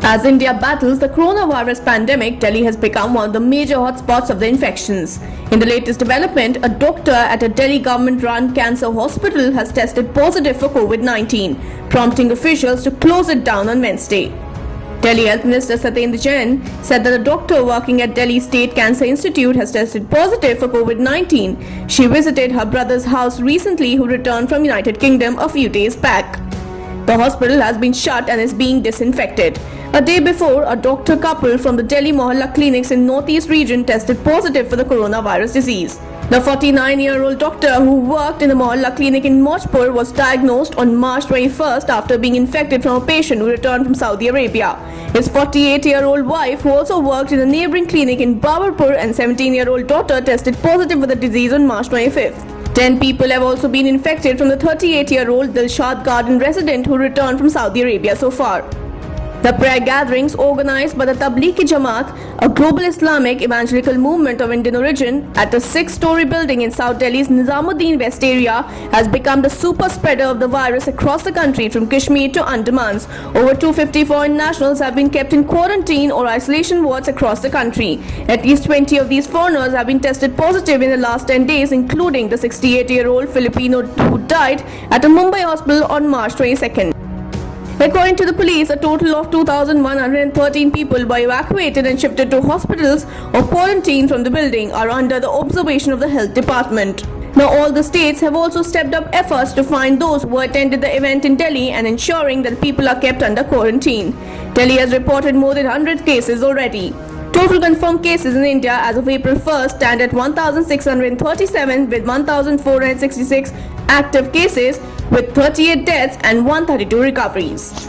As India battles the coronavirus pandemic, Delhi has become one of the major hotspots of the infections. In the latest development, a doctor at a Delhi government-run cancer hospital has tested positive for COVID-19, prompting officials to close it down on Wednesday. Delhi Health Minister Satyendra Jain said that a doctor working at Delhi State Cancer Institute has tested positive for COVID-19. She visited her brother's house recently, who returned from United Kingdom a few days back. The hospital has been shut and is being disinfected. A day before, a doctor couple from the Delhi Mohalla clinics in Northeast region tested positive for the coronavirus disease. The 49-year-old doctor who worked in the Mohalla clinic in Mojpur was diagnosed on March 21st after being infected from a patient who returned from Saudi Arabia. His 48-year-old wife, who also worked in a neighboring clinic in Babarpur, and 17-year-old daughter tested positive for the disease on March 25th. 10 people have also been infected from the 38-year-old Dilshad Garden resident who returned from Saudi Arabia so far. The prayer gatherings organized by the Tablighi Jamaat, a global Islamic evangelical movement of Indian origin, at a 6-story building in South Delhi's Nizamuddin West area has become the super spreader of the virus across the country from Kashmir to Andamans. Over 250 foreign nationals have been kept in quarantine or isolation wards across the country. At least 20 of these foreigners have been tested positive in the last 10 days, including the 68-year-old Filipino who died at a Mumbai hospital on March 22nd. According to the police, a total of 2,113 people were evacuated and shifted to hospitals or quarantined from the building are under the observation of the health department. Now, all the states have also stepped up efforts to find those who attended the event in Delhi and ensuring that people are kept under quarantine. Delhi has reported more than 100 cases already. Total confirmed cases in India as of April 1st stand at 1,637 with 1,466 active cases with 38 deaths and 132 recoveries.